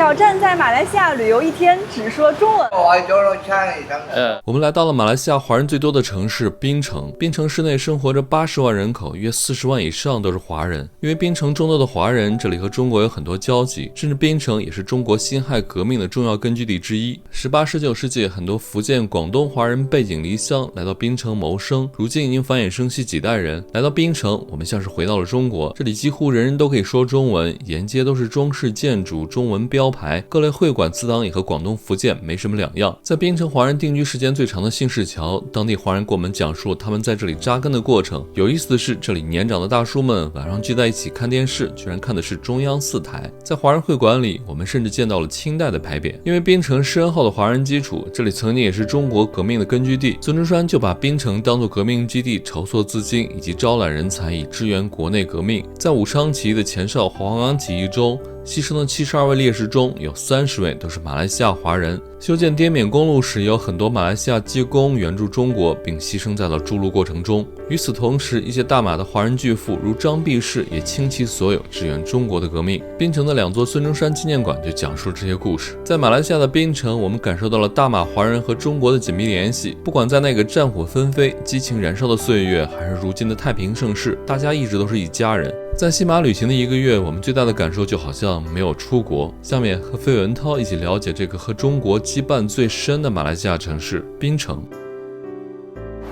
挑战在馬來西亞旅遊一天，只說中文。我們來到了馬來西亞華人最多的城市檳城。檳城市內生活着80萬人口，約40萬以上都是華人。因為檳城眾多的華人，這裡和中國有很多交集，甚至檳城也是中國辛亥革命的重要根據地之一。18、19世紀，很多福建、廣東華人背井離鄉來到檳城謀生，如今已經繁衍生息幾代人。來到檳城，我們像是回到了中國，這裡幾乎人人都可以說中文，沿街都是中式建築、中文標牌，各類會館祠堂也和廣東、福建沒什麼兩樣。在檳城華人定居時間最長的信士橋，當地華人给我們講述他們在這裡扎根的過程。有意思的是，這裡年長的大叔們晚上聚在一起看電視，居然看的是中央4台。在華人會館裡，我們甚至見到了清代的牌匾。因為檳城深厚的華人基礎，這裡曾經也是中國革命的根據地。孫中山就把檳城當作革命基地，籌措資金以及招攬人才，以支援國內革命。在武昌起義的前哨黃岡起義中，犧牲的72位烈士中有30位都是馬來西亞華人。修建滇緬公路時，有很多馬來西亞技工援助中國，並犧牲在了築路過程中。與此同時，一些大馬的華人巨富如張弼士也傾其所有支援中國的革命。檳城的2座孫中山紀念館就講述了這些故事。在馬來西亞的檳城，我們感受到了大馬華人和中國的緊密聯繫。不管在那個戰火紛飛、激情燃燒的歲月，還是如今的太平盛世，大家一直都是一家人。在西馬旅行的1個月，我們最大的感受就好像沒有出國。下面和費文濤一起了解這個和中國羈絆最深的馬來西亞城市檳城。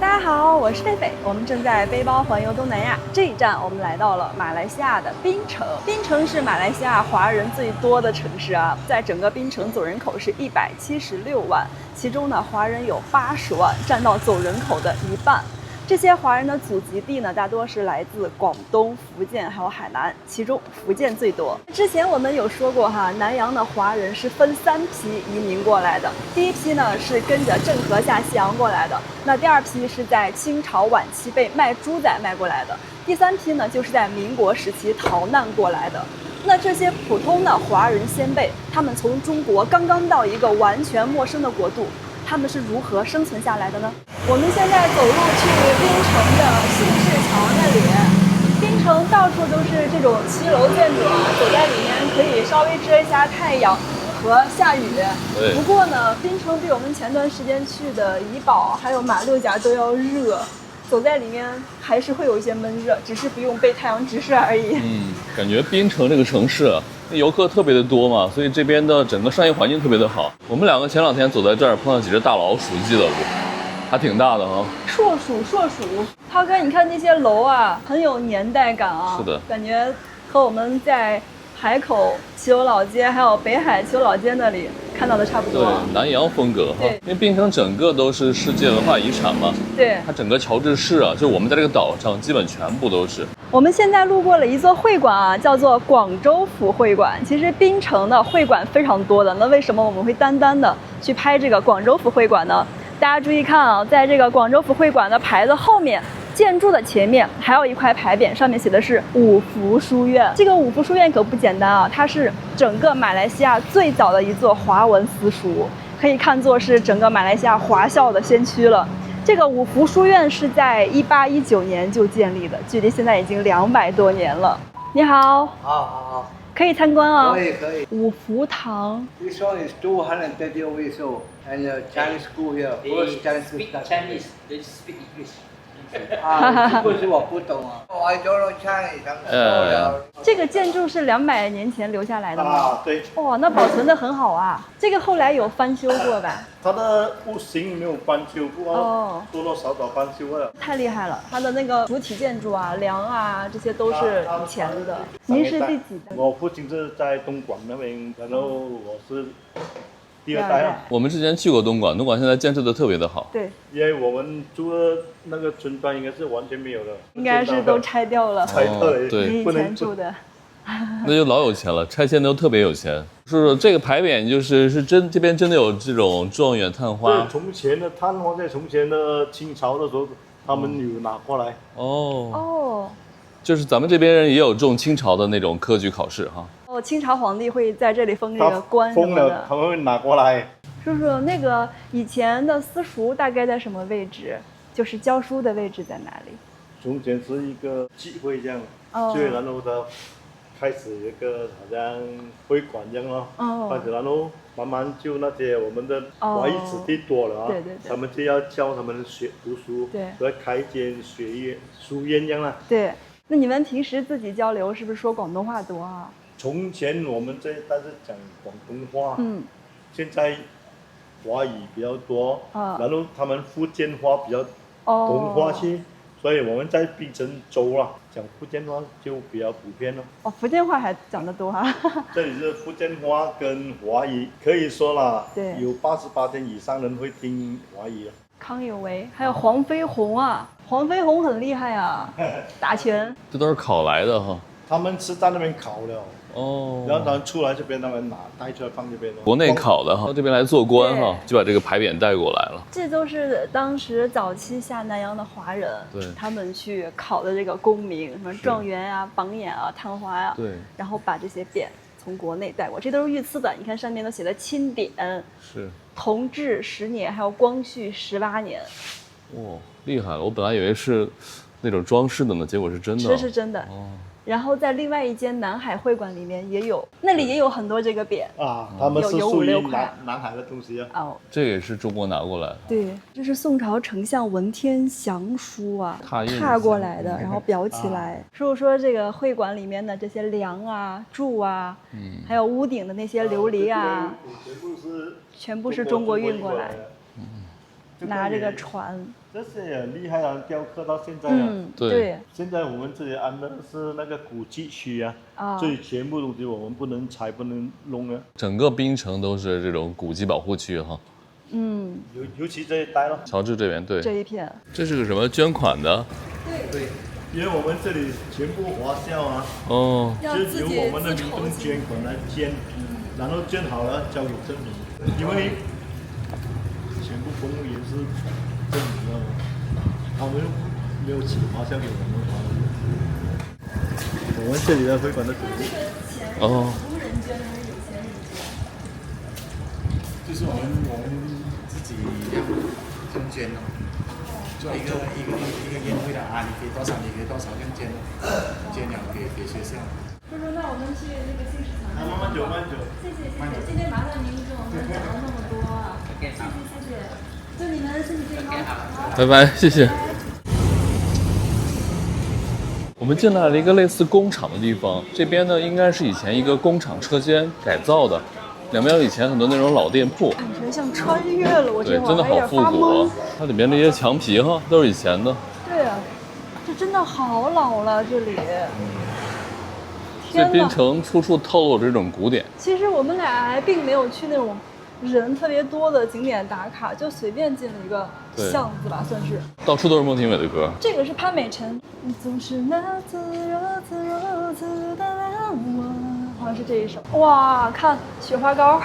大家好，我是狒狒，我們正在背包環遊東南亞。這一站我們來到了馬來西亞的檳城。檳城是馬來西亞華人最多的城市啊，在整個檳城總人口是176万，其中呢華人有80萬，占到總人口的1半。這些華人的祖籍地呢，大多是來自廣東、福建還有海南，其中福建最多。之前我們有說過哈，南洋的華人是分3批移民過來的。第一批呢是跟着郑和下西洋過來的，那第2批是在清朝晚期被賣豬仔賣過來的，第3批呢就是在民國時期逃難過來的。那這些普通的華人先輩，他們從中國剛剛到一個完全陌生的國度，他们是如何生存下來的呢？我們現在走路去檳城的信士橋那裡，檳城到處都是這種7樓建築啊，走在裡面可以稍微遮一下太陽和下雨。不過呢，檳城比我們前段時間去的怡保還有馬六甲都要熱，走在裡面還是會有一些悶熱，只是不用被太陽直射而已。感覺檳城這個城市啊，遊客特別的多嘛，所以這邊的整個商業環境特別的好。我們2個前2天走在這兒碰到幾隻大老鼠，記得不？還挺大的哈。碩鼠，浩哥，你看那些樓啊，很有年代感啊。是的，感覺和我們在海口骑楼老街還有北海骑楼老街那裡看到的差不多。對，南洋風格哈。因為檳城整個都是世界文化遺產嘛。對。它整個喬治市啊，就我們在這個島上基本全部都是。我們現在路過了一座會館啊，叫做廣州府會館。其實檳城的會館非常多的，那為什麼我們會單的去拍這個廣州府會館呢？大家注意看啊，在這個廣州府會館的牌子後面，建築的前面還有一塊牌匾，上面寫的是五福書院。這個五福書院可不簡單啊，它是整個馬來西亞最早的一座華文私塾，可以看作是整個馬來西亞華校的先驅了。這個五福書院是在1819年就建立的，距離現在已經200多年了。你好。好。可以參觀啊。可以。五福堂。This one is 230 years old, and the Chinese school here. First Chinese school. Chinese, they speak English. 不是我不懂啊。I don't know Chinese. 這個建築是200年前留下來的嗎？對。哇，那保存得很好啊。這個後來有翻修過吧？它的屋型沒有翻修過，多多少少翻修了。太厲害了，它的那個主體建築啊、梁啊，這些都是以前的。您是第幾代？我父親是在東莞那邊，然後我是第2代了。我們之前去過東莞，東莞現在建設的特別的好。對，因為我們住的那個村莊應該是完全沒有的，應該是都拆掉了。拆掉了，對，你以前住的。那就老有錢了，拆遷都特別有錢。說這個牌匾是真，這邊真的有這種狀元探花。對，從前的探花在從前的清朝的時候，他們有拿過來。就是咱們這邊人也有中清朝的那種科舉考試哈。清朝皇帝會在這裡封這個官什麼的。封了，他們會拿過來。叔叔，那個以前的私塾大概在什麼位置？就是教書的位置在哪裡？從前是一個聚會這樣，對，然後的開始一個好像會館這樣咯，開始然後慢慢就那些我們的華裔子弟多了啊，對對對，他們就要教他們讀書，對，要開一間書院這樣啦。對，那你們平時自己交流是不是說廣東話多啊？從前我們這一代是講廣東話，現在華語比較多，然後他們福建話比較同化些。所以我們在檳城州啦，講福建話就比較普遍咯。哦，福建話還講得多啊。這裡是福建話跟華語，可以說啦，對，有88%以上人會聽華語。康有為，還有黃飛鴻啊，黃飛鴻很厲害啊，打拳。這都是考來的哈。他們是在那邊考的哦，然後他們出來這邊，他們帶出來放這邊。國內考的哈，到這邊來做官哈，就把這個牌匾帶過來了。這都是當時早期下南洋的華人，對，他們去考的這個功名，什麼狀元啊、榜眼啊、探花呀，对，然後把這些匾從國內帶過，這都是御赐的。你看上面都寫的欽點，是同治10年，還有光緒18年。哇，厲害了！我本來以為是那種裝飾的呢，結果是真的。这是真的。哦。然後在另外一間南海會館裡面也有，那裡也有很多這個匾啊，他們是屬於南海的東西啊。哦，這也是中國拿過來的。對，這是宋朝丞相文天祥書啊，拓過來的，然後裱起來。師傅說這個會館裡面的這些梁啊、柱啊，還有屋頂的那些琉璃啊，全部是中國運過來，拿這個船。這些也厲害啊，雕刻到現在啊。對。現在我們這裡安的是那個古蹟區啊，所以全部東西我們不能拆，不能弄啊。整個檳城都是這種古蹟保護區哈。尤其這一帶咯。喬治這邊對。這一片。這是個什麼捐款的？對，因為我們這裡全部華校啊，就由我們的民眾捐款來捐，然後捐好了交給政府，因為全部公務員是。他們沒有錢華校給我們華人，我們這裡的會館的主力。就是我們自己這樣捐咯，做一個宴會的啊，你給多少你給多少，這樣捐了給學校。叔叔，那我們去那個新市場。慢慢走，慢走。謝謝，今天麻煩您跟我們講了那麼多，謝謝。祝你們身體健康，拜拜，謝謝。我們進來了一個類似工廠的地方，這邊呢應該是以前一個工廠車間改造的，兩邊有以前很多那種老店鋪，感覺像穿越了，我对，真的好復古。它裡面那些牆皮哈都是以前的。對啊，這真的好老了，這裡。這檳城處處透露這種古典。其實我們倆還並沒有去那種人特別多的景點打卡，就隨便進了一個巷子吧，算是。到處都是孟庭葦的歌。這個是潘美辰，你總是那自如此的讓我，好像是這一首。哇，看雪花膏，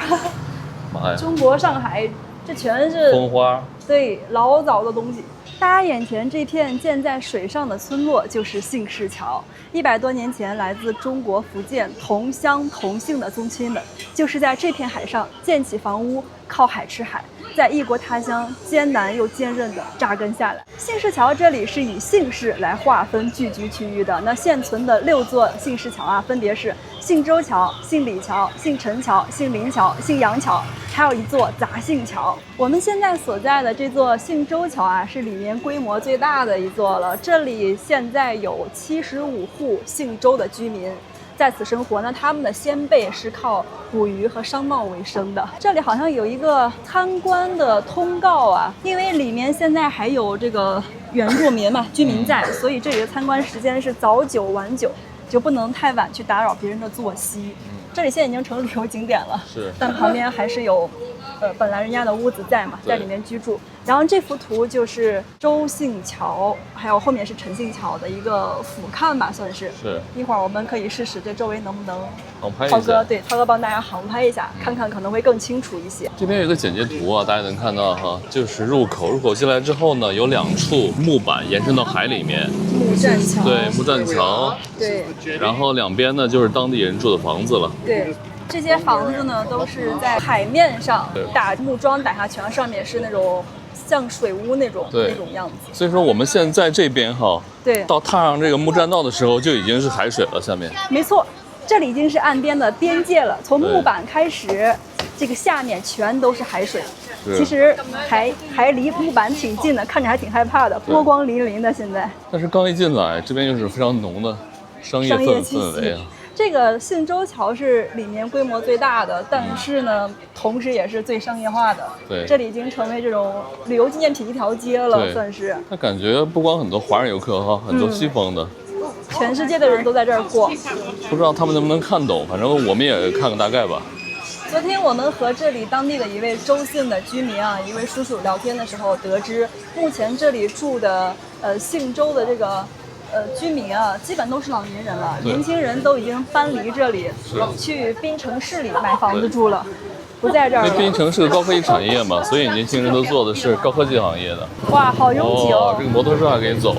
媽呀！中國上海，這全是風花。對，老早的東西。大家眼前這片建在水上的村落就是幸市橋。100多年前，來自中國福建同鄉同姓的宗親們，就是在這片海上建起房屋，靠海吃海，在異國他鄉艱難又堅韌地扎根下來。幸市橋這裡是以姓氏來劃分聚居區域的。那現存的6座幸市橋啊，分別是姓周橋、姓李橋、姓陳橋、姓林橋、姓楊橋，還有一座雜姓橋。我們現在所在的這座姓周橋啊，是裡面規模最大的一座了。這裡現在有75戶姓周的居民在此生活，那他們的先輩是靠捕魚和商貿為生的。這裡好像有一個參觀的通告啊，因為裡面現在還有這個原住民嘛，居民在，所以這裡的參觀時間是早9晚9，就不能太晚去打擾別人的作息。這裡現在已經成旅遊景點了，是，但旁邊還是有本來人家的屋子在嘛，在裡面居住。然後這幅圖就是周姓橋，還有後面是陳姓橋的一個俯瞰吧，算是。是。一會兒我們可以試試這周圍能不能航拍一下。涛哥幫大家航拍一下，看看可能會更清楚一些。這邊有一個簡介圖啊，大家能看到哈，就是入口進來之後呢，有2處木板延伸到海裡面。木棧橋。對，木棧橋。對。然後兩邊呢就是當地人住的房子了。對。這些房子呢，都是在海面上打木樁打下去，上面是那種像水屋那種樣子。所以說我們現在這邊哈，對，到踏上這個木棧道的時候，就已經是海水了，下面。沒錯，這裡已經是岸邊的邊界了，從木板開始，這個下面全都是海水。其實還離木板挺近的，看着還挺害怕的，波光粼粼的。现在，但是刚一进来，这边就是非常浓的商业氛圍啊。这个信州桥是里面规模最大的，但是呢，同时也是最商业化的。对，这里已经成为这种旅游纪念品一条街了，算是。那感觉不光很多华人游客哈，很多西方的，全世界的人都在这儿过。不知道他们能不能看懂，反正我们也看个大概吧。昨天我们和这里当地的一位周姓的居民啊，一位叔叔聊天的时候，得知目前这里住的信州的这个居民啊，基本都是老年人了，年轻人都已经搬离这里，去槟城市里买房子住了，不在这儿了。因为槟城是个高科技产业嘛，所以年轻人都做的是高科技行业的。哇，好拥挤哦！这个摩托车还可以走。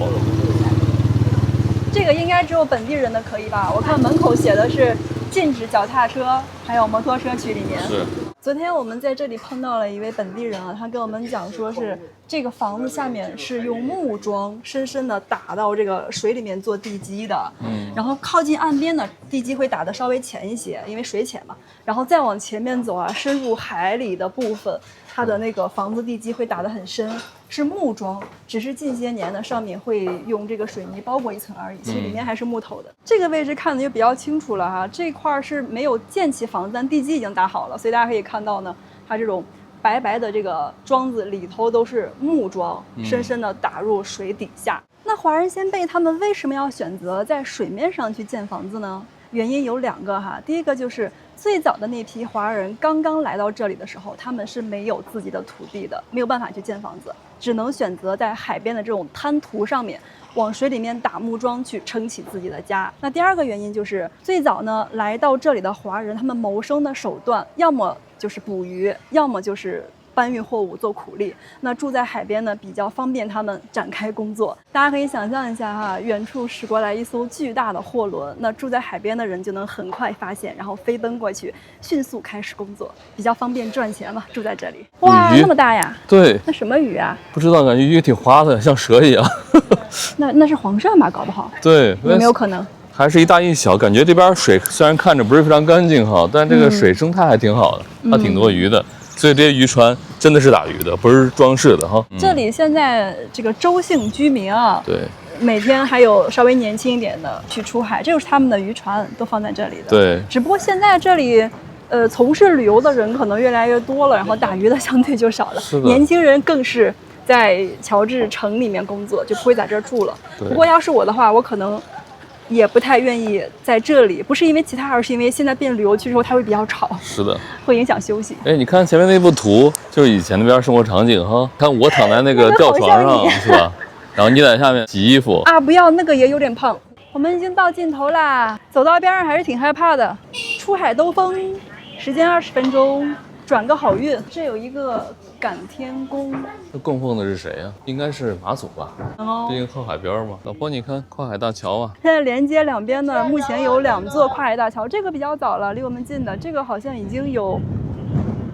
这个应该只有本地人的可以吧？我看门口写的是禁止脚踏车，还有摩托车去里面。是。昨天我们在这里碰到了一位本地人啊，他跟我们講說是這個房子下面是用木樁深深的打到這個水裡面做地基的，然後靠近岸邊的地基會打得稍微淺一些，因為水淺嘛，然後再往前面走啊，深入海裡的部分，它的那個房子地基會打得很深，是木樁，只是近些年呢上面會用這個水泥包裹一層而已，其實裡面還是木頭的。這個位置看的就比較清楚了哈，這塊是沒有建起房子，但地基已經打好了，所以大家可以看到呢，它這種白白的這個樁子裡頭都是木樁，深深的打入水底下。那華人先輩他們為什麼要選擇在水面上去建房子呢？原因有兩個哈，第一個就是最早的那批華人剛剛來到這裡的時候，他們是沒有自己的土地的，沒有辦法去建房子，只能選擇在海邊的這種灘塗上面往水裡面打木樁去撐起自己的家。那第二個原因就是最早呢來到這裡的華人，他們謀生的手段要麼就是捕魚，要麼就是搬運貨物做苦力，那住在海邊呢比較方便他們展開工作。大家可以想象一下哈，遠處駛過來一艘巨大的貨輪，那住在海邊的人就能很快發現，然後飛奔過去，迅速開始工作，比較方便賺錢嘛。住在這裡，哇，那麼大呀！對，那什麼魚啊？不知道，感覺魚挺滑的，像蛇一樣。那是黃鱔吧？搞不好。對，有沒有可能？還是一大一小，感覺這邊水雖然看着不是非常乾淨哈，但這個水生態還挺好的，它挺多魚的。所以這些漁船真的是打魚的，不是裝飾的哈。這裡現在這個周姓居民啊，對，每天還有稍微年輕一點的去出海，這就是他們的漁船都放在這裡的。對，只不過現在這裡，從事旅遊的人可能越來越多了，然後打魚的相對就少了。是的。年輕人更是在喬治城裡面工作，就不會在這兒住了。對。不過要是我的話，我可能也不太願意在這裡，不是因為其他，而是因為現在變旅遊區之後，它會比較吵。是的，會影響休息。哎，你看前面那幅圖，就是以前那邊生活場景哈。看我躺在那個吊床上，是吧？然後你在下面洗衣服。啊，不要，那個也有點胖。我們已經到盡頭啦，走到邊上還是挺害怕的。出海兜風，時間20分鐘，轉個好運。這有一個感天宮，這供奉的是誰呀？應該是媽祖吧。哦，畢竟靠海邊嘛。老婆，你看跨海大橋啊。現在連接兩邊呢，目前有2座跨海大橋，這個比較早了，離我們近的，這個好像已經有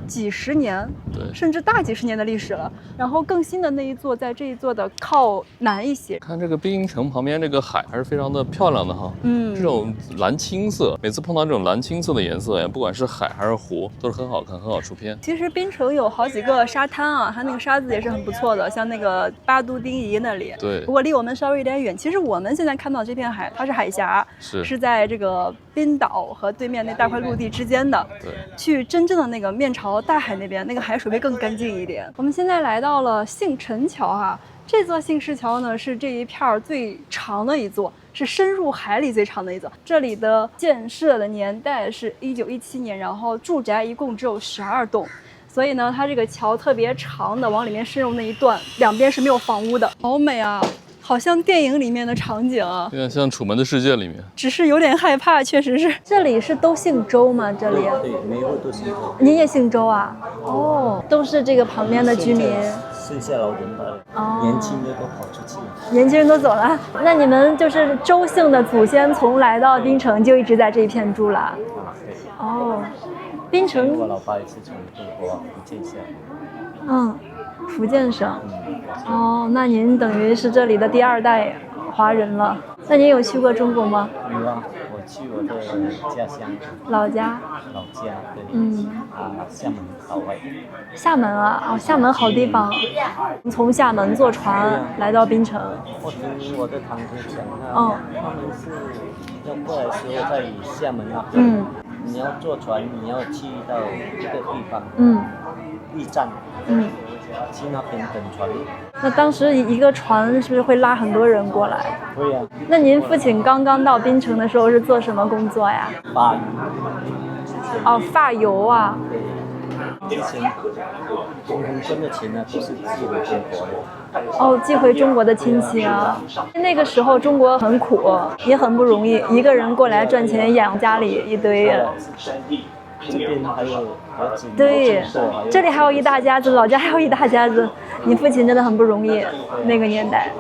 幾十年，對，甚至大幾十年的歷史了。然後更新的那一座，在這一座的靠南一些。看這個檳城旁邊這個海還是非常的漂亮的哈。這種藍青色，每次碰到這種藍青色的顏色呀，不管是海還是湖，都是很好看，很好出片。其實檳城有好幾個沙灘啊，它那個沙子也是很不錯的，像那個巴都丁儀那裡。對。不過離我們稍微有點遠。其實我們現在看到這片海，它是海峽，是在這個檳島和對面那大塊陸地之間的。對。去真正的那個面朝大海那邊，那個海水會更乾淨一點。我們現在來到了杏陳橋哈，這座杏市橋呢是這一片最長的一座，是深入海裡最長的一座。這裡的建設的年代是1917年，然後住宅一共只有12棟，所以呢，它這個橋特別長的往裡面深入那一段，兩邊是沒有房屋的，好美啊！好像電影裡面的場景啊，有點像《楚門的世界》裡面，只是有點害怕，確實是。這裡是都姓周嗎？這裡？對，每一戶都姓周。您也姓周啊？哦，都是這個旁邊的居民。剩下老人了，年輕的都跑出去了。年輕人都走了，那你們就是周姓的祖先，從來到檳城就一直在這一片住了。哦，檳城。我老爸也是從福建下來。嗯。福建省，哦，那您等於是這裡的第2代華人了。那您有去過中國嗎？有啊，我去我的家鄉。老家。老家，對。廈門島位。廈門啊，哦，廈門好地方。從廈門坐船來到檳城。我聽我的堂哥講啊，他們是要過來的時候在廈門那邊，你要坐船，你要去到一個地方，驛站，去那邊等船。那當時一個船是不是會拉很多人過來？會啊。那您父親剛剛到檳城的時候是做什麼工作呀？發油。哦，發油啊。之前公公賺的錢呢，都是寄回中國的。哦，寄回中國的親戚啊。那個時候中國很苦，也很不容易，一個人過來賺錢養家裡一堆人。這邊還有兒子。對，這裡還有一大家子，老家還有一大家子。你父親真的很不容易，那個年代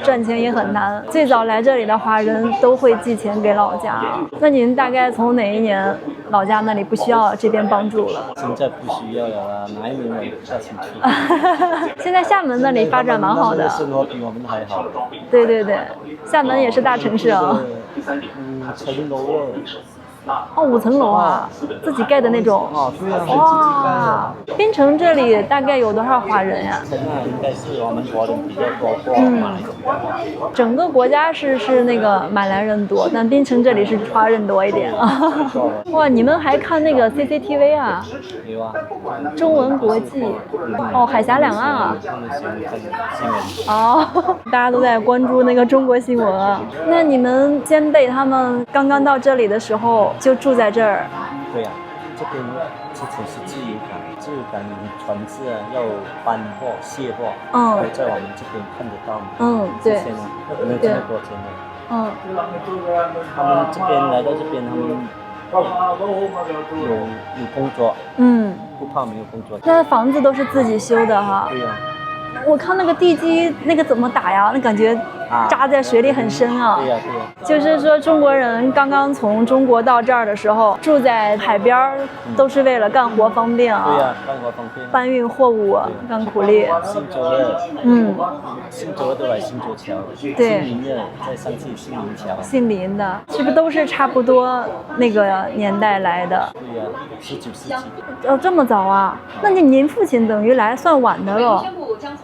賺錢也很難。最早來這裡的華人都會寄錢給老家。那您大概從哪一年老家那裡不需要這邊幫助了？現在不需要了，哪一年我也不大清楚。現在廈門那裡發展蠻好的，生活比我們還好。對對對，廈門也是大城市啊。5層樓哦，5層樓啊，自己蓋的那種。哦，對啊，哇，檳城這裡大概有多少華人呀？應該是我們華人比較多，馬來人。整個國家是那個馬來人多，但檳城這裡是華人多一點啊。哇，你們還看那個 CCTV 啊？有啊。中文國際。哦，海峽兩岸啊。他們喜歡看新聞。哦，大家都在關注那個中國新聞啊。那你們先輩他們剛剛到這裡的時候就住在這兒。對呀，這邊之前是自由港船只啊要搬貨卸貨，會在我們這邊看得到嗎？對。之前啊，沒有這麼多錢的。他們這邊來到這邊，他們有工作，不怕沒有工作。那房子都是自己修的哈。對呀。我看那個地基那個怎麼打呀？那感覺扎在水裡很深啊。對呀對呀。就是說中國人剛剛從中國到這兒的時候，住在海邊都是為了幹活方便啊。對呀，幹活方便。搬運貨物，幹苦力。新洲的，新洲的來新洲橋，對。姓林的再上去姓林橋。姓林的，是不是都是差不多那個年代來的？對呀，19世紀。哦，這麼早啊？那您父親等於來算晚的了。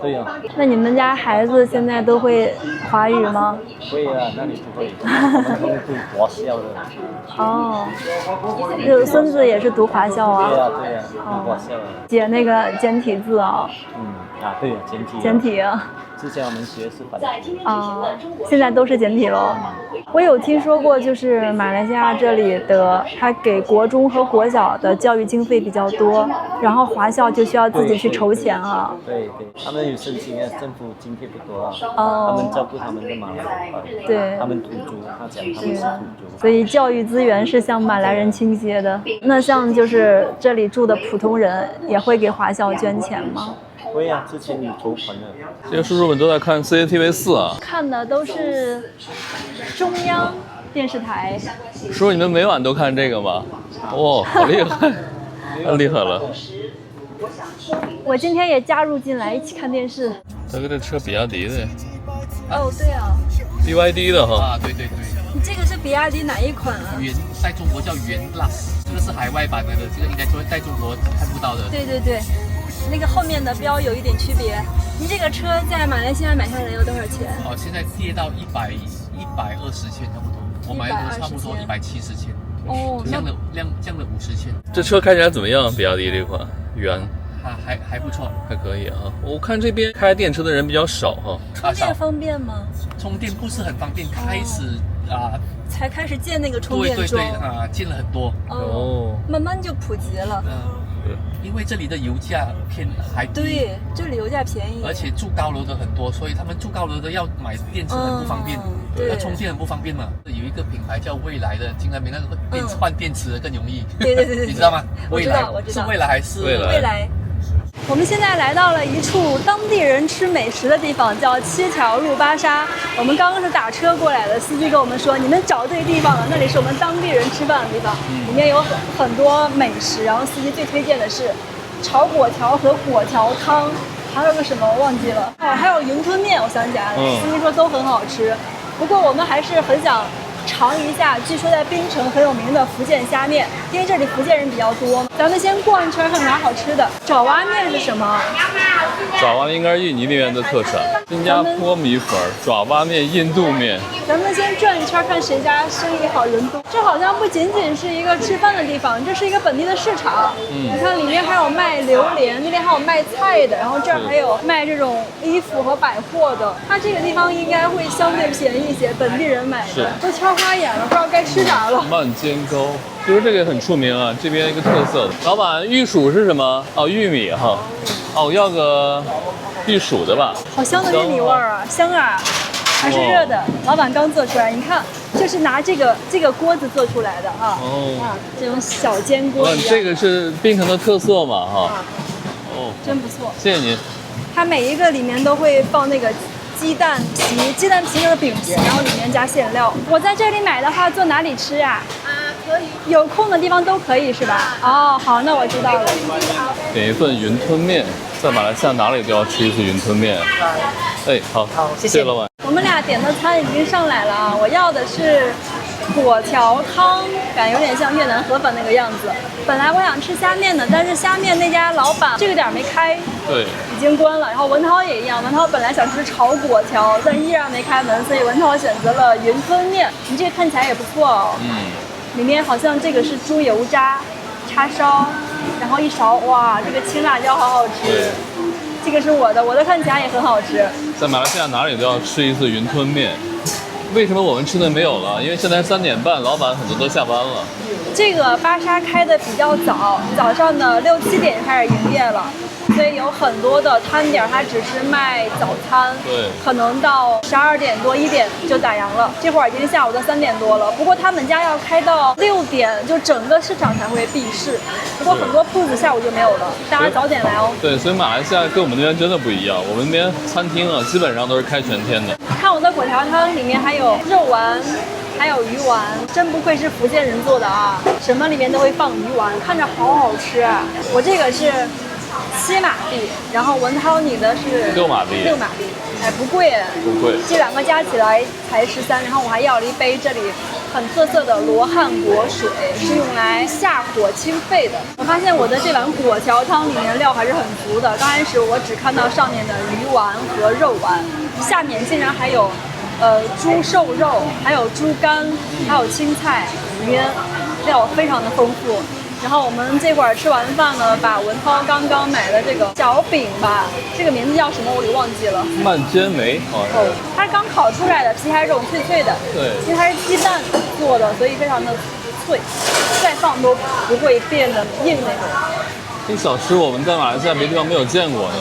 对呀。那你們家孩子現在都會華語嗎？會啊，那裡不會，他們讀華校的。哦，就孫子也是讀華校啊？對呀對呀，讀華校。寫那個簡體字啊？對呀，簡體。簡體啊。之前我們學是繁體。現在都是簡體了。我有聽說過，就是馬來西亞這裡的，他給國中和國小的教育經費比較多，然後華校就需要自己去籌錢啊。對，他們有申請啊，政府津貼不多啊。他們照顧他們的馬來人。對。他們土著，他講他們是土著。所以教育資源是向馬來人傾斜的。那像就是這裡住的普通人，也會給華校捐錢嗎？會啊，之前有籌款的。這些叔叔們都在看 CCTV4啊。看的都是中央電視台。叔叔，你們每晚都看這個嗎？哦，好厲害，太厲害了。我今天也加入進來一起看電視。這個車比亞迪的。哦，對啊。BYD 的哈。對對對。你這個是比亞迪哪一款啊？元，在中國叫元 Plus， 這個是海外版的，這個應該說在中國看不到的。對對對。那個後面的標有一點區別。您這個車在馬來西亞買下來要多少錢？現在跌到120千差不多，我買的差不多170千。降了50千。這車開起來怎麼樣？比亞迪這款元？還不錯，還可以啊。我看這邊開電車的人比較少哈。充電方便嗎？充電不是很方便，才開始建那個充電樁。對建了很多。慢慢就普及了。因為這裡的油價還低。對，這裡油價便宜。而且住高樓的很多，所以他們住高樓的要買電池很不方便，要充電很不方便嘛。有一個品牌叫蔚來的，經常比那個換電池的更容易。對，你知道嗎？我知道。是蔚來還是蔚來？我們現在來到了一處當地人吃美食的地方，叫7條路巴沙。我們剛剛是打車過來的，司機跟我們說，你們找對地方了，那裡是我們當地人吃飯的地方，裡面有很多美食。然後司機最推薦的是炒粿條和粿條湯，還有個什麼我忘記了。還有雲吞麵，我想起來了。司機說都很好吃，不過我們還是很想嘗一下，据說在檳城很有名的福建蝦面，因为这里福建人比较多。咱们先逛一圈，看啥好吃的。爪哇面是什么？爪哇面应该是印尼那邊的特產，新加坡米粉、爪哇面、印度面。咱們先轉一圈，看誰家生意好人多。這好像不僅僅是一個吃飯的地方，這是一個本地的市場。你看裡面還有賣榴蓮，那邊還有賣菜的，然後這兒還有賣這種衣服和百貨的。它這個地方應該會相對便宜一些，本地人買的。都挑花眼了，不知道該吃啥了。慢煎糕，其實這個也很出名啊，這邊一個特色的。老闆，玉薯是什麼？哦，玉米哈。哦，我要個玉薯的吧。好香的玉米味兒啊，香啊！還是熱的，老闆剛做出來，你看，就是拿這個鍋子做出來的啊。哦。這種小煎鍋一樣。這個是檳城的特色嘛哈。哦。真不錯。謝謝您。它每一個裡面都會放那個雞蛋皮就是餅皮，然後裡面加餡料。我在這裡買的話，坐哪裡吃啊？可以。有空的地方都可以是吧？哦，好，那我知道了。點一份雲吞麵，在馬來西亞哪裡都要吃一次雲吞麵。哎，好，謝謝老闆。我們倆點的餐已經上來了啊，我要的是粿條湯，感覺有點像越南河粉那個樣子。本來我想吃蝦面的，但是蝦面那家老闆這個點沒開，對，已經關了。然後文濤也一樣，文濤本來想吃炒粿條，但依然沒開門，所以文濤選擇了雲吞麵。你這個看起來也不錯哦。裡面好像這個是豬油渣、叉燒，然後一勺，哇，這個青辣椒好好吃。這個是我的看起來也很好吃。在馬來西亞哪裡都要吃一次雲吞麵。為什麼我們吃的沒有了？因為現在3點半，老闆很多都下班了。這個巴沙開的比較早，早上的6、7點開始營業了，所以有很多的攤點它只是賣早餐，對，可能到12點多1點就打烊了。這會兒已經下午的3點多了，不過他們家要開到6點，就整個市場才會閉市。不過很多鋪子下午就沒有了，大家早點來哦。對，所以馬來西亞跟我們那邊真的不一樣，我們那邊餐廳啊基本上都是開全天的。看我的粿條湯裡面還有肉丸。還有魚丸，真不愧是福建人做的啊！什麼裡面都會放魚丸，看着好好吃啊！我這個是7馬幣，然後文濤你的是6馬幣，哎，不貴，不貴。這兩個加起來才13，然後我還要了一杯這裡很特色的羅漢果水，是用來下火清肺的。我發現我的這碗粿條湯裡面料還是很足的，剛開始我只看到上面的魚丸和肉丸，下面竟然還有。豬瘦肉，還有豬肝，還有青菜，裡面料非常的豐富。然後我們這會兒吃完飯呢，把文濤剛剛買的這個小餅吧，這個名字叫什麼我給忘記了。慢煎梅，哦，它剛烤出來的皮還是這種脆脆的，對，因為它是雞蛋做的，所以非常的脆，再放都不會變得硬那種。這小吃我們在馬來西亞別的地方沒有見過呢。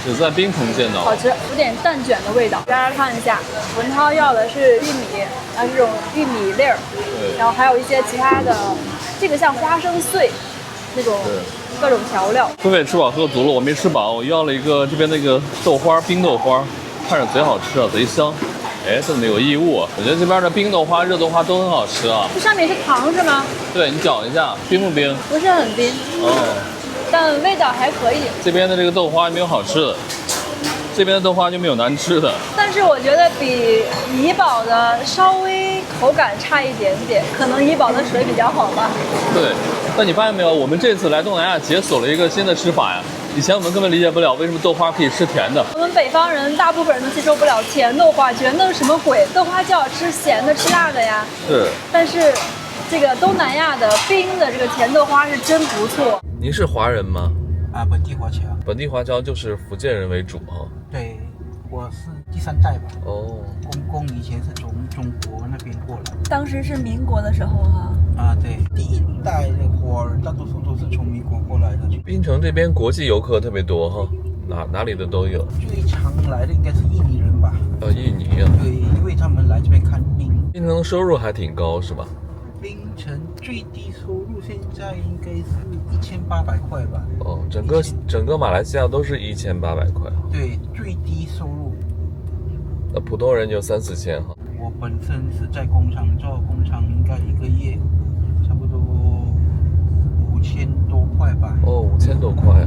只在檳城見到，好吃，有點蛋卷的味道。大家看一下，文濤要的是玉米，然後這種玉米粒兒，對，然後還有一些其他的，這個像花生碎那種各種調料。各位吃飽喝足了，我沒吃飽，我要了一個這邊那個豆花，冰豆花，看着賊好吃啊，賊香。哎，這裡有異物，我覺得這邊的冰豆花、熱豆花都很好吃啊。這上面是糖是嗎？對，你攪一下，冰不冰？不是很冰。哦。但味道還可以。這邊的這個豆花沒有好吃的，這邊的豆花就沒有難吃的。但是我覺得比怡保的稍微口感差一點點，可能怡保的水比較好吧。對，但你發現沒有，我們這次來東南亞解鎖了一個新的吃法呀。以前我們根本理解不了為什麼豆花可以吃甜的。我們北方人大部分人都接受不了甜豆花，覺得那是什麼鬼？豆花就要吃鹹的、吃辣的呀。是。但是這個東南亞的冰的這個甜豆花是真不錯。您是華人嗎？啊，本地華僑。本地華僑就是福建人為主哈。對，我是第3代吧。哦。公公以前是從中國那邊過來。當時是民國的時候哈。啊，對，第1代的華人大多數都是從民國過來的。檳城這邊國際遊客特別多哈，哪裡的都有。最常來的應該是印尼人吧？印尼啊。對，因為他們來這邊看病。檳城的收入還挺高是吧？檳城最低收入現在應該是1800塊吧。哦，整個馬來西亞都是1800塊。對，最低收入。那普通人就3、4千哈。我本身是在工廠做，工廠應該1個月差不多5000多塊吧。哦，5000多塊。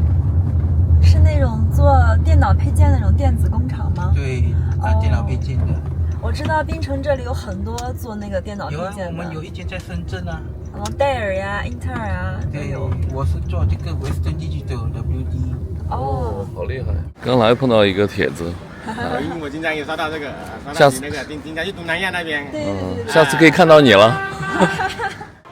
是那種做電腦配件那種電子工廠嗎？對，電腦配件的。我知道檳城这裡有很多做那个電腦配件的。有啊，我們有一間在深圳啊。然後戴爾呀、英特爾啊都有。我是做這個 Western Digital WD。哦，好厲害！剛來碰到一個帖子。因為我經常也刷到這個，刷到你那個經常去東南亞那邊。對。下次可以看到你了。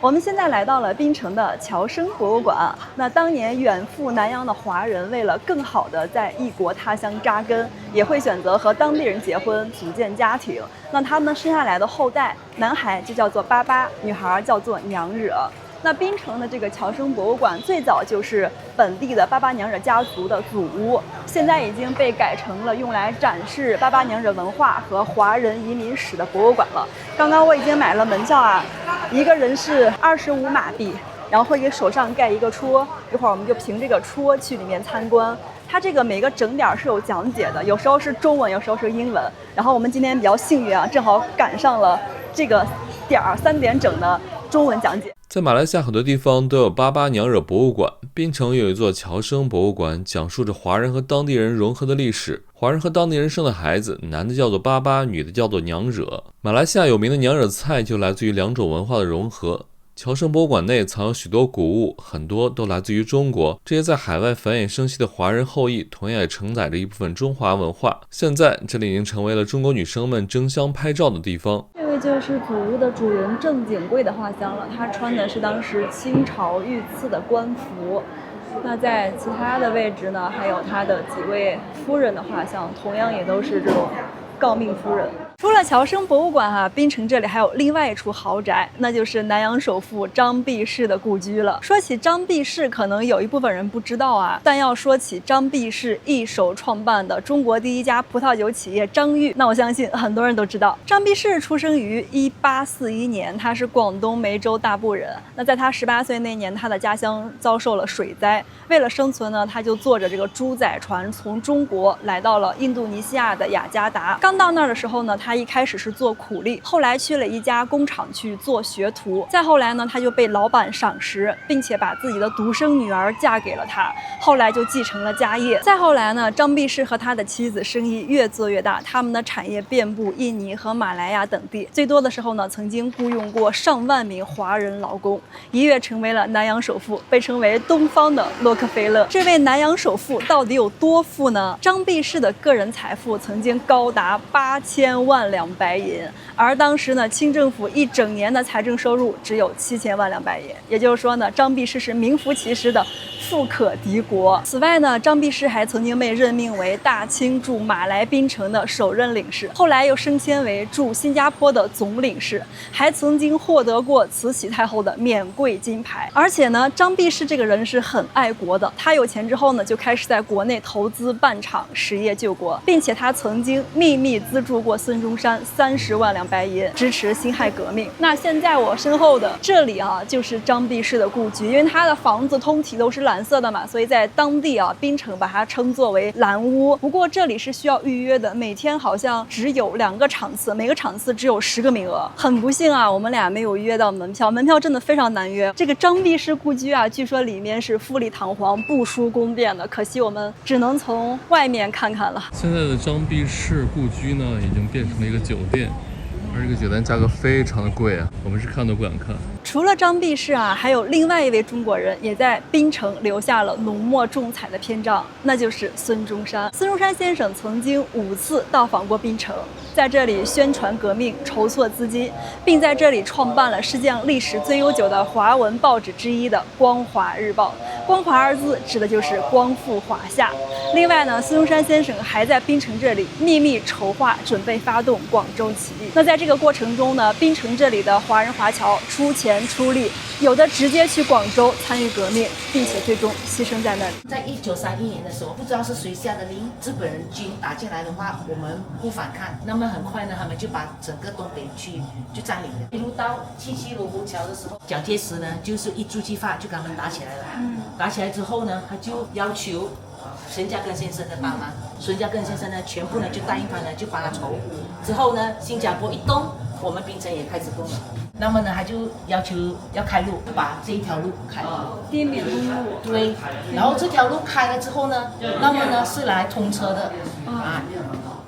我們現在來到了檳城的僑生博物館。那當年遠赴南洋的華人，為了更好的在異國他鄉扎根，也會選擇和當地人結婚，組建家庭。那他們生下來的後代，男孩就叫做爸爸，女孩叫做娘惹。那檳城的這個僑生博物館最早就是本地的巴巴娘惹家族的祖屋，現在已經被改成了用來展示巴巴娘惹文化和華人移民史的博物館了。剛剛我已經買了門票啊，一個人是25馬幣，然後會給手上蓋一個戳，一會兒我們就憑這個戳去裡面參觀。它這個每個整點是有講解的，有時候是中文，有時候是英文。然後我們今天比較幸運啊，正好趕上了這個點兒3點整的中文講解。在馬來西亞很多地方都有巴巴娘惹博物館，檳城有一座僑生博物館，講述着華人和當地人融合的歷史。華人和當地人生的孩子，男的叫做巴巴，女的叫做娘惹。馬來西亞有名的娘惹菜就來自於兩種文化的融合。僑生博物館內藏有許多古物，很多都來自於中國。這些在海外繁衍生息的華人後裔，同樣也承載着一部分中華文化。現在這裡已經成為了中國女生們爭相拍照的地方。這位就是祖屋的主人鄭景貴的畫像了，他穿的是當時清朝御賜的官服。那在其他的位置呢，還有他的幾位夫人的畫像，同樣也都是這種誥命夫人。除了僑生博物館啊，檳城這裡還有另外一處豪宅，那就是南洋首富張弼士的故居了。說起張弼士，可能有一部分人不知道啊，但要說起張弼士一手創辦的中國第一家葡萄酒企業張裕，那我相信很多人都知道。張弼士出生於1841年，他是廣東梅州大埔人。那在他18歲那年，他的家鄉遭受了水災，為了生存呢，他就坐着這個豬仔船從中國來到了印度尼西亞的雅加達。剛到那兒的時候呢，他一開始是做苦力，後來去了一家工廠去做學徒，再後來呢，他就被老闆賞識，並且把自己的獨生女兒嫁給了他，後來就繼承了家業。再後來呢，張弼士和他的妻子生意越做越大，他們的產業遍布印尼和馬來亞等地，最多的時候呢，曾經僱傭過上萬名華人勞工，一躍成為了南洋首富，被稱為東方的洛克菲勒。這位南洋首富到底有多富呢？張弼士的個人財富曾經高達8000萬兩白銀，而當時呢，清政府一整年的財政收入只有7000萬兩白銀，也就是說呢，張弼士是名副其實的富可敵國。此外呢，張弼士還曾經被任命為大清駐馬來檳城的首任領事，後來又升遷為駐新加坡的總領事，還曾經獲得過慈禧太後的免貴金牌。而且呢，張弼士這個人是很愛國的，他有錢之後呢，就開始在國內投資辦廠，實業救國，並且他曾經秘密資助過孫中山30萬兩白銀，支持辛亥革命。那現在我身後的這裡啊，就是張弼士的故居，因為他的房子通體都是藍色的嘛，所以在當地啊，檳城把它稱作為藍屋。不過這裡是需要預約的，每天好像只有2個場次，每個場次只有10個名額。很不幸啊，我們倆沒有約到門票，門票真的非常難約。這個張弼士故居啊，據說裡面是富麗堂皇、不輸宮殿的，可惜我們只能從外面看看了。現在的張弼士故居呢，已經變成了一個酒店，而這個酒店價格非常的貴啊，我們是看都不敢看。除了張弼士啊，還有另外一位中國人也在檳城留下了濃墨重彩的篇章，那就是孫中山。孫中山先生曾經5次到訪過檳城，在這裡宣傳革命，籌措資金，並在這裡創辦了世界上歷史最悠久的華文報紙之一的《光華日報》。光華2字指的就是光復華夏。另外呢，孫中山先生還在檳城這裡秘密籌劃，準備發動廣州起義。那在這個過程中呢，檳城這裡的華人華僑出錢出力，有的直接去廣州參與革命，並且最終犧牲在那裡。在1931年的時候，不知道是誰下的令，日本人軍打進來的話，我們不反抗，那麼很快呢，他們就把整個東北區就佔領了。一路到七七羅湖橋的時候，蔣介石呢就是一觸即發，就跟他們打起來了。打起來之後呢，他就要求孫家根先生的幫忙，孫家根先生呢全部呢就答應他呢，就幫他籌。之後呢，新加坡一動，我們檳城也開始動了。那麼呢，他就要求要開路，把這一條路開了。滇緬公路。對，然後這條路開了之後呢，那麼呢是來通車的啊。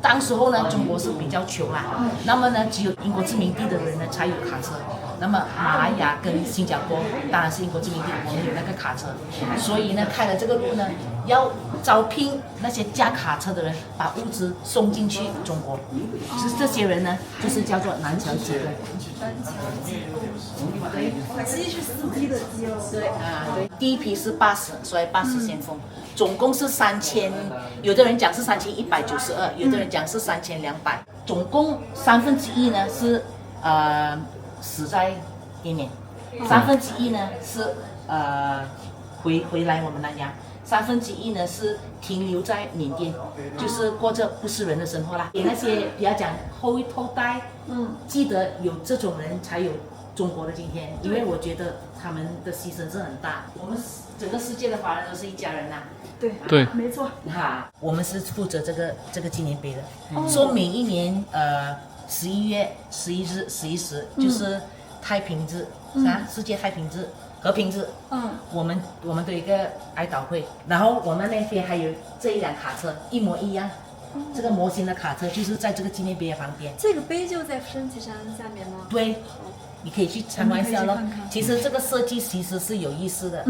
當時候呢，中國是比較窮啦，那麼呢，只有英國殖民地的人呢才有卡車。那麼馬來亞跟新加坡當然是英國殖民地，我們有那個卡車，所以呢，開了這個路呢，要招聘那些駕卡車的人，把物資送進去中國。就是這些人呢，就是叫做南僑機工。南僑機工，對，機是司機的機哦。对啊，对。第一批是80，所以80先鋒。總共是3000，有的人講是3192，有的人講是3200，總共1/3呢是死在滇緬，1/3呢是回来我們南洋，1/3呢是停留在緬甸，就是過着不是人的生活啦。給那些比較講後代，記得有這種人才有中國的今天，因為我覺得他們的犧牲是很大。我們整個世界的華人都是一家人吶。对，没錯。哈，我們是負責這個紀念碑的，說每一年11月11日、11時就是太平日，世界太平日、和平日。我們都有一個哀悼會，然後我們那邊還有這一輛卡車一模一樣，這個模型的卡車就是在這個紀念碑的旁邊。這個碑就在升旗山下面嗎？對，你可以去參觀一下咯。其實這個設計其實是有意思的。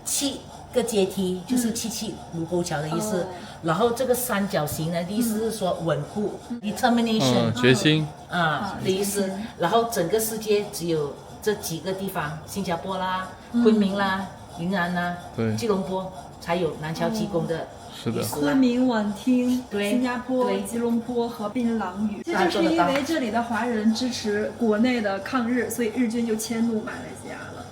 7個階梯就是77盧溝橋的意思，然後這個三角形的意思是說穩固 ，determination， 決心的意思。然後整個世界只有這幾個地方，新加坡啦、昆明啦、雲南啦、吉隆坡才有南僑機工的。是的，昆明、婉聽、新加坡、吉隆坡合併蘭嶼，這就是因為這裡的華人支持國內的抗日，所以日軍就遷入馬來西亞了。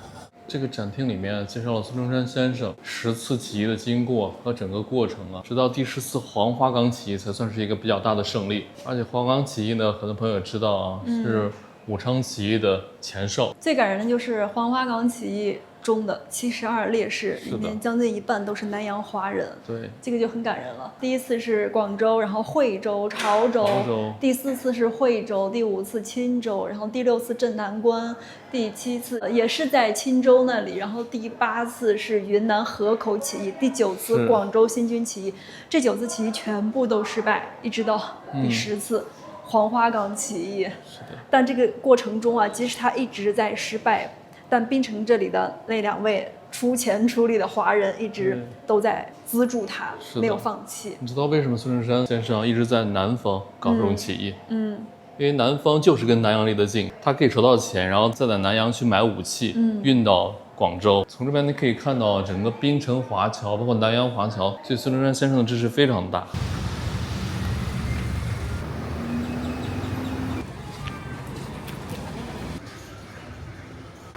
這個展廳裡面介紹了孫中山先生10次起義的經過和整個過程啊，直到第14黃花崗起義才算是一個比較大的勝利。而且黃崗起義呢，很多朋友也知道啊，是武昌起義的前哨。最感人的就是黄花崗起義中的72烈士裡面，將近一半都是南洋華人。对，這個就很感人了。第一次是廣州，然後惠州、潮州，第4次是惠州，第5次欽州，然後第6次鎮南關，第7次也是在欽州那裡，然後第8次是雲南河口起義，第9次廣州新軍起義。這9次起義全部都失敗，一直到第10次黃花崗起義。但這個過程中啊，即使他一直在失敗，但檳城這裡的那2位出錢出力的華人一直都在資助他，沒有放棄。你知道為什麼孫中山先生一直在南方搞這種起義？因為南方就是跟南洋離得近，他可以籌到錢，然後再在南洋去買武器，運到廣州。從這邊你可以看到整個檳城華僑，包括南洋華僑，對孫中山先生的支持非常大。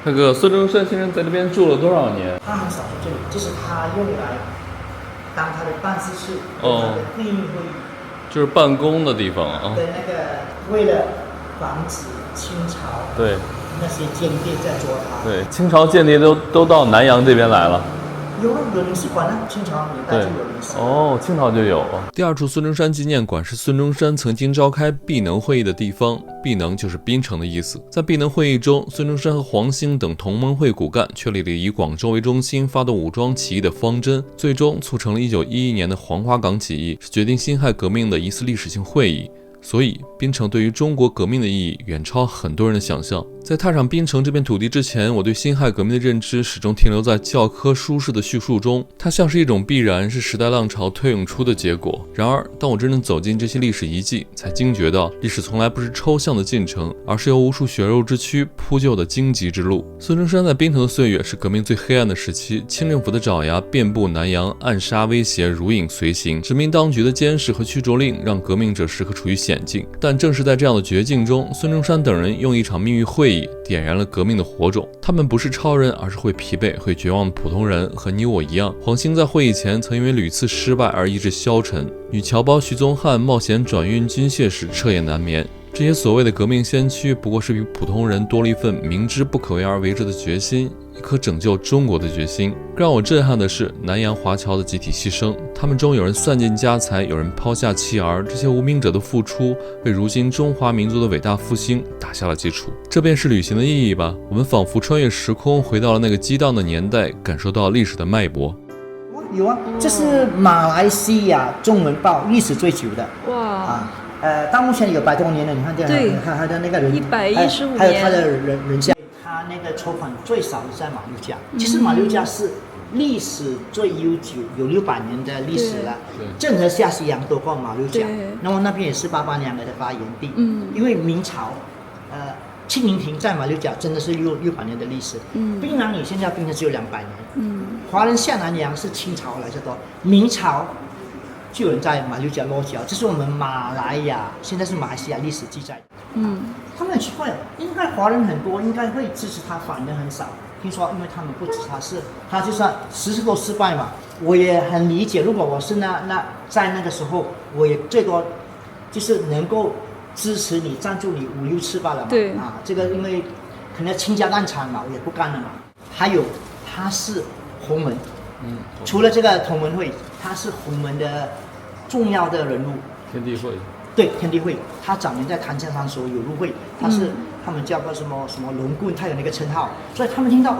那個孫中山先生在這邊住了多少年？他很少住這裡，就是他用來當他的辦事處，他的會議會議，就是辦公的地方啊。對，那個為了防止清朝那些間諜在捉他。對，清朝間諜都到南洋這邊來了。有領事館呢，清朝年代就有領事館。清朝就有。第2處孫中山紀念館是孫中山曾經召開畢能會議的地方，畢能就是檳城的意思。在畢能會議中，孫中山和黃興等同盟會骨幹確立了以廣州為中心發動武裝起義的方針，最終促成了1911年的黃花崗起義，是決定辛亥革命的一次歷史性會議。所以，檳城對於中國革命的意義遠超很多人的想象。在踏上檳城這片土地之前，我對辛亥革命的認知始終停留在教科書式的敘述中，它像是一種必然，是時代浪潮推湧出的結果。然而，當我真正走進這些歷史遺跡，才驚覺到歷史從來不是抽象的進程，而是由無數血肉之軀鋪就的荊棘之路。孫中山在檳城的歲月是革命最黑暗的時期，清政府的爪牙遍布南洋，暗殺威脅如影隨形，殖民當局的監視和驅逐令讓革命者時刻處於險境。但正是在這樣的絕境中，孫中山等人用一場秘密會議點燃了革命的火種。他們不是超人，而是會疲憊、會絕望的普通人，和你我一樣。黃興在會議前曾因為屢次失敗而意志消沉，女僑胞徐宗翰冒險轉運軍械時徹夜難眠。這些所謂的革命先驅，不過是比普通人多了一份明知不可為而為之的決心，一顆拯救中國的決心。讓我震撼的是南洋華僑的集體犧牲，他們中有人散盡家財，有人拋下妻兒，這些無名者的付出，為如今中華民族的偉大復興打下了基礎。這便是旅行的意義吧，我們仿佛穿越時空，回到了那個激盪的年代，感受到歷史的脈搏。有啊，這是馬來西亞中文報歷史最久的。哇！到目前有100多年了，你看这样，他的那个人115年，還有他的人像，他那個籌款最少是在馬六甲。其實馬六甲是歷史最悠久，有600年的歷史了。鄭和下西洋都過馬六甲，然後那邊也是峇峇娘惹的發源地。因為明朝，清明亭在馬六甲真的是600年的歷史。檳榔嶼現在檳城只有200年。華人下南洋是清朝來的多，明朝就有人在馬六甲落腳，這是我們馬來亞，現在是馬來西亞歷史記載。他們很奇怪，應該華人很多，應該會支持他，反而很少。聽說因為他們不支持他就算實事都失敗嘛。我也很理解，如果我是在那個時候，我也最多就是能夠支持你、贊助你5、6次罷了嘛。對啊，這個因為可能傾家蕩產嘛，我也不幹了嘛。還有他是洪門，除了這個同門會，他是洪門的重要的人物。天地會。對，天地會，他早年在檀香山時候有入會，他們叫個什麼龍棍，他有那個稱號，所以他們聽到，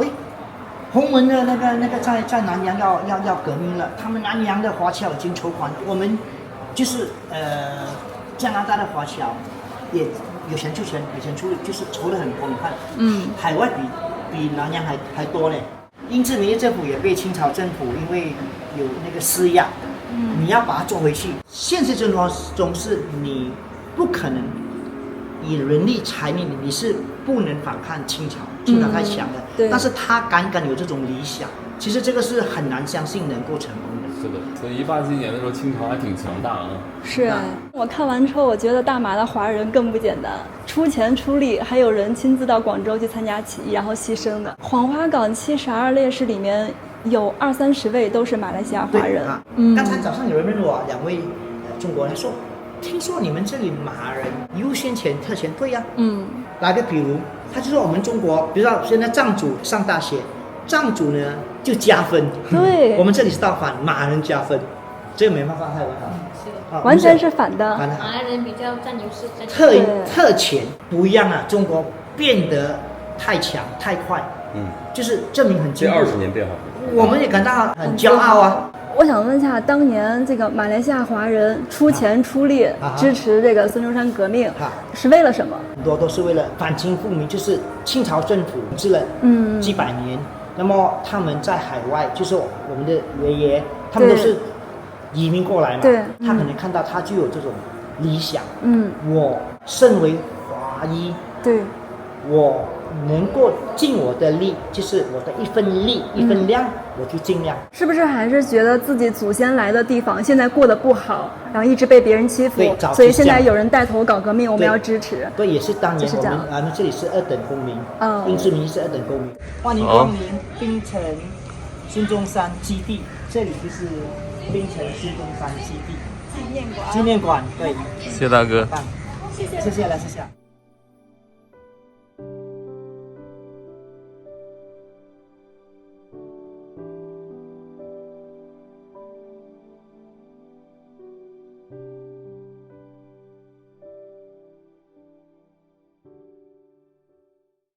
洪門的那個在南洋要革命了，他們南洋的華僑已經籌款，我們就是加拿大的華僑也有錢出錢，有錢出力，就是籌得很多，你看，海外比南洋還多呢。英殖民地政府也被清朝政府因為有那個施壓。你要把它做回去。現實生活中是你不可能以人力財力，你是不能反抗清朝，清朝太強了。但是他敢有這種理想，其實這個是很難相信能夠成功的。是的，所以1877年的時候，清朝還挺強大啊。是，我看完之後，我覺得大馬的華人更不簡單，出錢出力，還有人親自到廣州去參加起義，然後犧牲的。黃花崗72烈士裡面有20-30位都是馬來西亞華人。剛才早上有人問我2位中國人說，聽說你們這裡馬人優先錢特權。對呀。打個比如，他就說我們中國，比如說現在藏族上大學，藏族呢就加分。對。我們這裡是倒反，馬人加分，這個沒辦法太完完全是反的。馬來人比較佔優勢。特權不一樣啊，中國變得太強太快。就是證明很進步。這20年變好。我們也感到很驕傲啊！我想問一下，當年這個馬來西亞華人出錢出力支持這個孫中山革命，是為了什麼？很多都是為了反清復明，就是清朝政府統治了幾百年，那麼他們在海外，就是我們的爺爺，他們都是移民過來嘛，他可能看到他就有這種理想。我身為華裔，我能夠盡我的力，就是我的一份力、一份量，我就盡量。是不是還是覺得自己祖先來的地方現在過得不好，然後一直被別人欺負，所以現在有人帶頭搞革命，我們要支持。對，也是當年我們這裡是2等公民，英殖民是2等公民。歡迎光臨檳城孫中山基地，這裡就是檳城孫中山基地紀念館。對，謝謝大哥，謝謝，來謝謝。